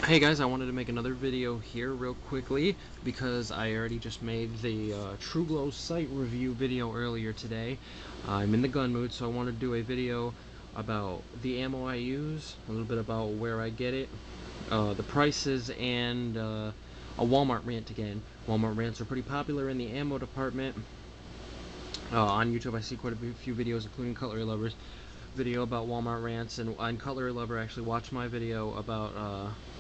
Hey guys, I wanted to make another video here real quickly because I already just made the True Glow sight review video earlier today. I'm in the gun mood, so I want to do a video about the ammo I use, a little bit about where I get it, the prices, and a Walmart rant again. Walmart rants are pretty popular in the ammo department. On YouTube I see quite a few videos, including Cutlery Lovers video about Walmart rants, and on Cutlery Lover actually watched my video about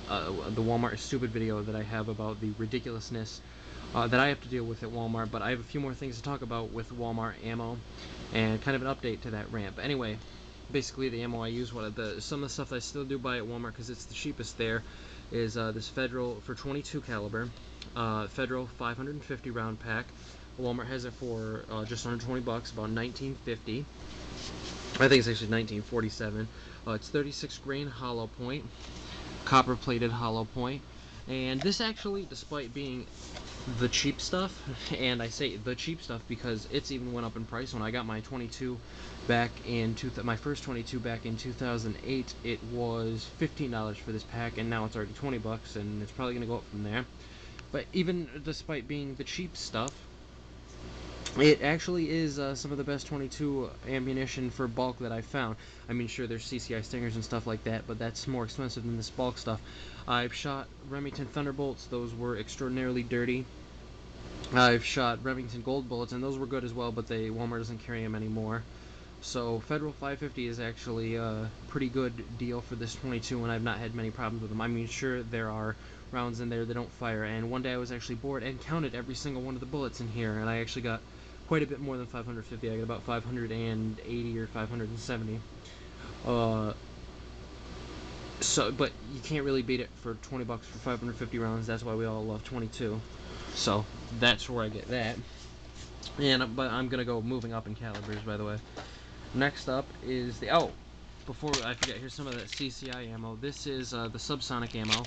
the Walmart stupid video that I have about the ridiculousness that I have to deal with at Walmart. But I have a few more things to talk about with Walmart ammo and kind of an update to that rant. But anyway, basically the ammo I use, some of the stuff that I still do buy at Walmart because it's the cheapest there, is this Federal for 22 caliber Federal 550 round pack. Walmart has it for just under 20 bucks, about 19.50. I think it's actually 1947. It's 36 grain hollow point, copper plated hollow point, and this actually, despite being the cheap stuff, and I say the cheap stuff because it's even went up in price. When I got my 22 back in my first 22 back in 2008, it was $15 for this pack, and now it's already 20 bucks, and it's probably gonna go up from there. But even despite being the cheap stuff, it actually is some of the best 22 ammunition for bulk that I've found. I mean, sure, there's CCI Stingers and stuff like that, but that's more expensive than this bulk stuff. I've shot Remington Thunderbolts. Those were extraordinarily dirty. I've shot Remington Gold Bullets, and those were good as well, but Walmart doesn't carry them anymore. So Federal 550 is actually a pretty good deal for this 22, and I've not had many problems with them. I mean, sure, there are rounds in there that don't fire, and one day I was actually bored and counted every single one of the bullets in here, and I actually got quite a bit more than 550. I got about 580 or 570. But you can't really beat it for 20 bucks for 550 rounds. That's why we all love 22. So that's where I get that. But I'm gonna go moving up in calibers, by the way. Next up is before I forget, here's some of that CCI ammo. This is the subsonic ammo.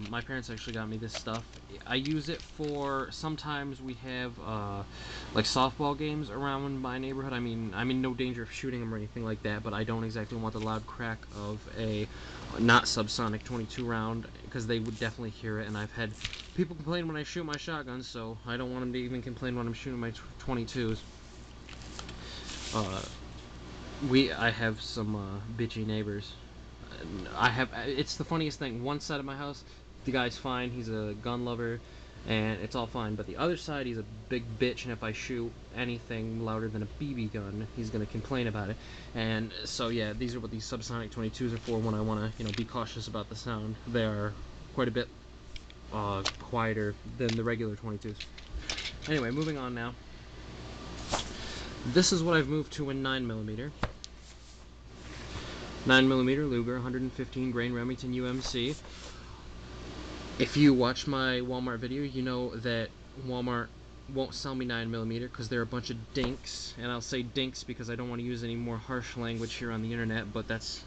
My parents actually got me this stuff. I use it for, sometimes we have like softball games around my neighborhood. I mean, I'm in no danger of shooting them or anything like that, but I don't exactly want the loud crack of a not subsonic 22 round, because they would definitely hear it, and I've had people complain when I shoot my shotguns, so I don't want them to even complain when I'm shooting my 22s. I have some bitchy neighbors. It's the funniest thing. One side of my house, the guy's fine. He's a gun lover, and it's all fine. But the other side, he's a big bitch, and if I shoot anything louder than a BB gun, he's gonna complain about it. And so yeah, these are what these subsonic 22s are for. When I want to, be cautious about the sound. They are quite a bit quieter than the regular 22s. Anyway, moving on now. This is what I've moved to in 9mm. 9mm Luger, 115 grain Remington UMC. If you watch my Walmart video, you know that Walmart won't sell me 9mm because they're a bunch of dinks, and I'll say dinks because I don't want to use any more harsh language here on the internet, but that's,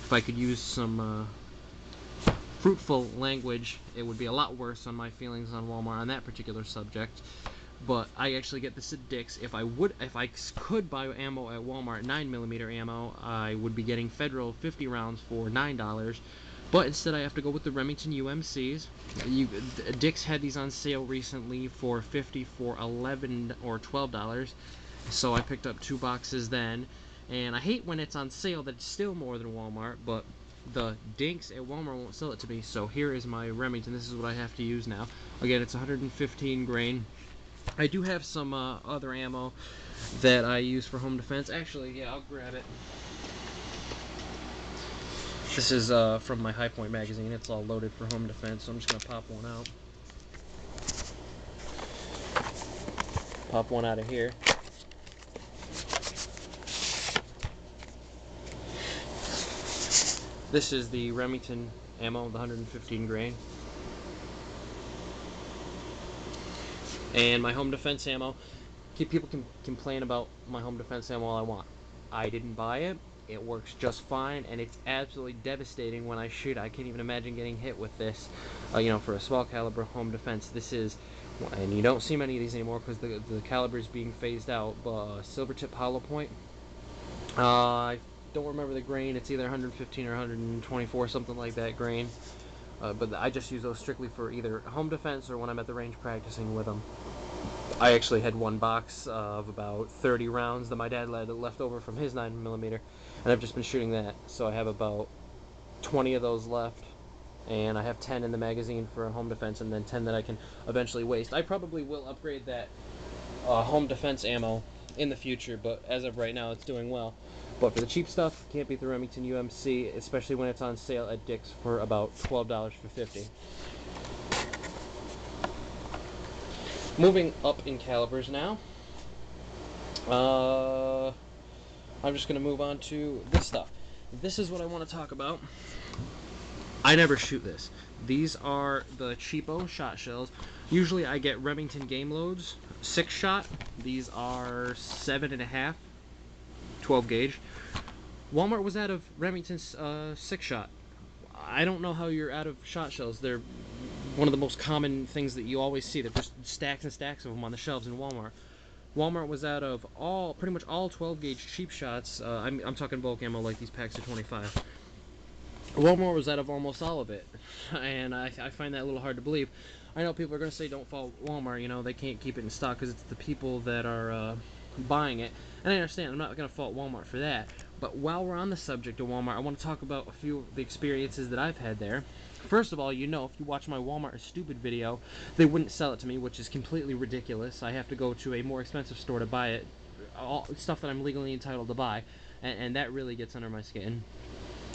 if I could use some fruitful language, it would be a lot worse on my feelings on Walmart on that particular subject. But I actually get this at Dick's. If I could buy ammo at Walmart, 9mm ammo, I would be getting Federal 50 rounds for $9. But instead I have to go with the Remington UMCs. Dick's had these on sale recently for 50 for $11 or $12. So I picked up 2 boxes then. And I hate when it's on sale that it's still more than Walmart, but the dinks at Walmart won't sell it to me. So here is my Remington. This is what I have to use now. Again, it's 115 grain. I do have some other ammo that I use for home defense. Actually, yeah, I'll grab it. This is from my High Point magazine. It's all loaded for home defense, so I'm just going to pop one out. Pop one out of here. This is the Remington ammo, the 115 grain. And my home defense ammo. People can complain about my home defense ammo all I want. I didn't buy it. It works just fine, and it's absolutely devastating when I shoot. I can't even imagine getting hit with this, for a small caliber home defense. This is, and you don't see many of these anymore because the caliber is being phased out, but silver tip hollow point. I don't remember the grain. It's either 115 or 124, something like that grain. but I just use those strictly for either home defense or when I'm at the range practicing with them. I actually had one box of about 30 rounds that my dad left over from his 9mm, and I've just been shooting that. So I have about 20 of those left, and I have 10 in the magazine for home defense, and then 10 that I can eventually waste. I probably will upgrade that home defense ammo in the future, but as of right now, it's doing well. But for the cheap stuff, can't beat the Remington UMC, especially when it's on sale at Dick's for about $12 for 50. Moving up in calibers now, I'm just going to move on to this stuff. This is what I want to talk about. I never shoot this. These are the cheapo shot shells. Usually I get Remington game loads, 6-shot. These are 7.5, 12 gauge. Walmart was out of Remington's 6-shot. I don't know how you're out of shot shells. They're one of the most common things that you always see. There's just stacks and stacks of them on the shelves in Walmart. Walmart was out of pretty much all 12 gauge cheap shots. I'm talking bulk ammo like these packs of 25. Walmart was out of almost all of it, and I find that a little hard to believe. I know people are going to say don't fault Walmart, you know, they can't keep it in stock because it's the people that are buying it, and I understand. I'm not going to fault Walmart for that, but while we're on the subject of Walmart, I want to talk about a few of the experiences that I've had there. First of all, you know, if you watch my Walmart is Stupid video, they wouldn't sell it to me, which is completely ridiculous. I have to go to a more expensive store to buy it, all stuff that I'm legally entitled to buy, and that really gets under my skin.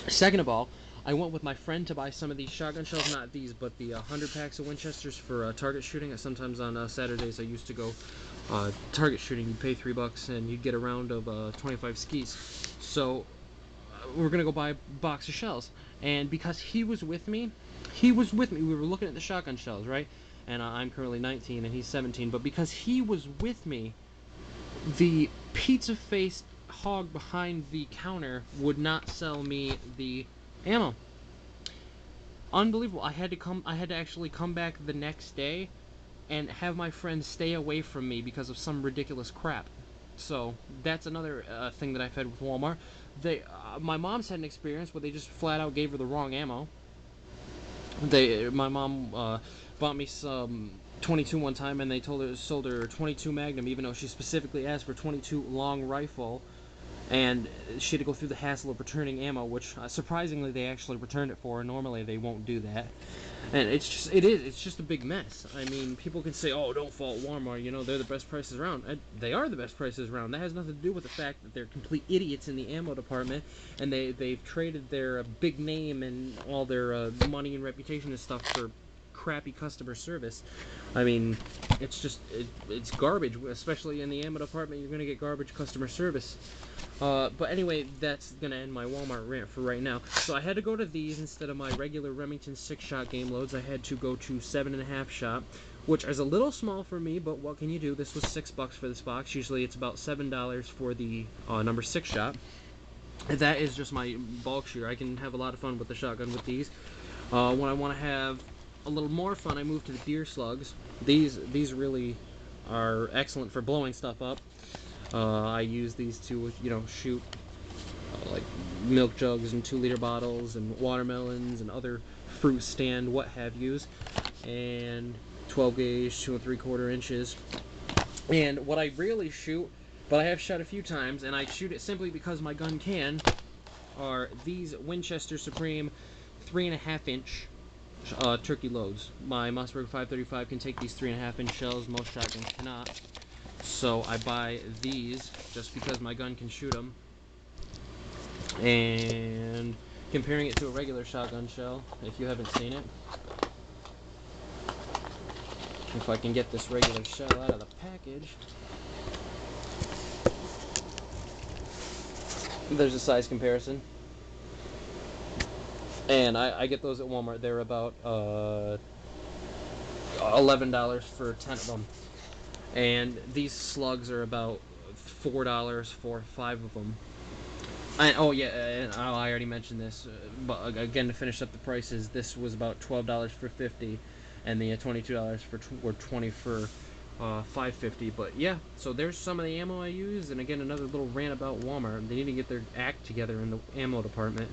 Second of all, I went with my friend to buy some of these shotgun shells, not these, but the 100 packs of Winchesters for target shooting. Sometimes on Saturdays I used to go target shooting. You'd pay $3 and you'd get a round of 25 skis. So we're gonna go buy a box of shells, and because he was with me, we were looking at the shotgun shells, right? And I'm currently 19 and he's 17, but because he was with me, the pizza-faced hog behind the counter would not sell me the ammo. Unbelievable. I had to actually come back the next day and have my friend stay away from me because of some ridiculous crap. So that's another thing that I've had with Walmart. My mom's had an experience where they just flat out gave her the wrong ammo. My mom bought me some 22 one time, and they sold her 22 Magnum, even though she specifically asked for 22 long rifle, and she had to go through the hassle of returning ammo, which surprisingly they actually returned it for her. Normally they won't do that, and it's just a big mess. I mean, people can say, oh, don't fault Walmart, you know, they're the best prices around. They are the best prices around. That has nothing to do with the fact that they're complete idiots in the ammo department, and they've traded their big name and all their money and reputation and stuff for crappy customer service. I mean, it's garbage, especially in the ammo department. You're gonna get garbage customer service. But anyway, that's gonna end my Walmart rant for right now. So I had to go to these instead of my regular Remington 6-shot game loads. I had to go to 7.5 shot, which is a little small for me, but what can you do? This was $6 for this box. Usually it's about $7 for the number 6 shot. That is just my bulk shooter. I can have a lot of fun with the shotgun with these. When I want to have a little more fun, I move to the deer slugs. These really are excellent for blowing stuff up. I use these to, you know, shoot like milk jugs and 2-liter bottles and watermelons and other fruit stand what have yous, and 12 gauge 2 3/4 inches. And what I really shoot, but I have shot a few times, and I shoot it simply because my gun can, are these Winchester Supreme 3.5-inch turkey loads. My Mossberg 535 can take these 3.5-inch shells. Most shotguns cannot. So I buy these just because my gun can shoot them. And comparing it to a regular shotgun shell, if you haven't seen it, if I can get this regular shell out of the package, there's a size comparison. And I get those at Walmart. They're about $11 for 10 of them. And these slugs are about $4 for 5 of them. And, oh yeah, and I already mentioned this, but again, to finish up the prices, this was about $12 for 50, and the $22 or 20 for 550. But yeah, so there's some of the ammo I use, and again, another little rant about Walmart. They need to get their act together in the ammo department.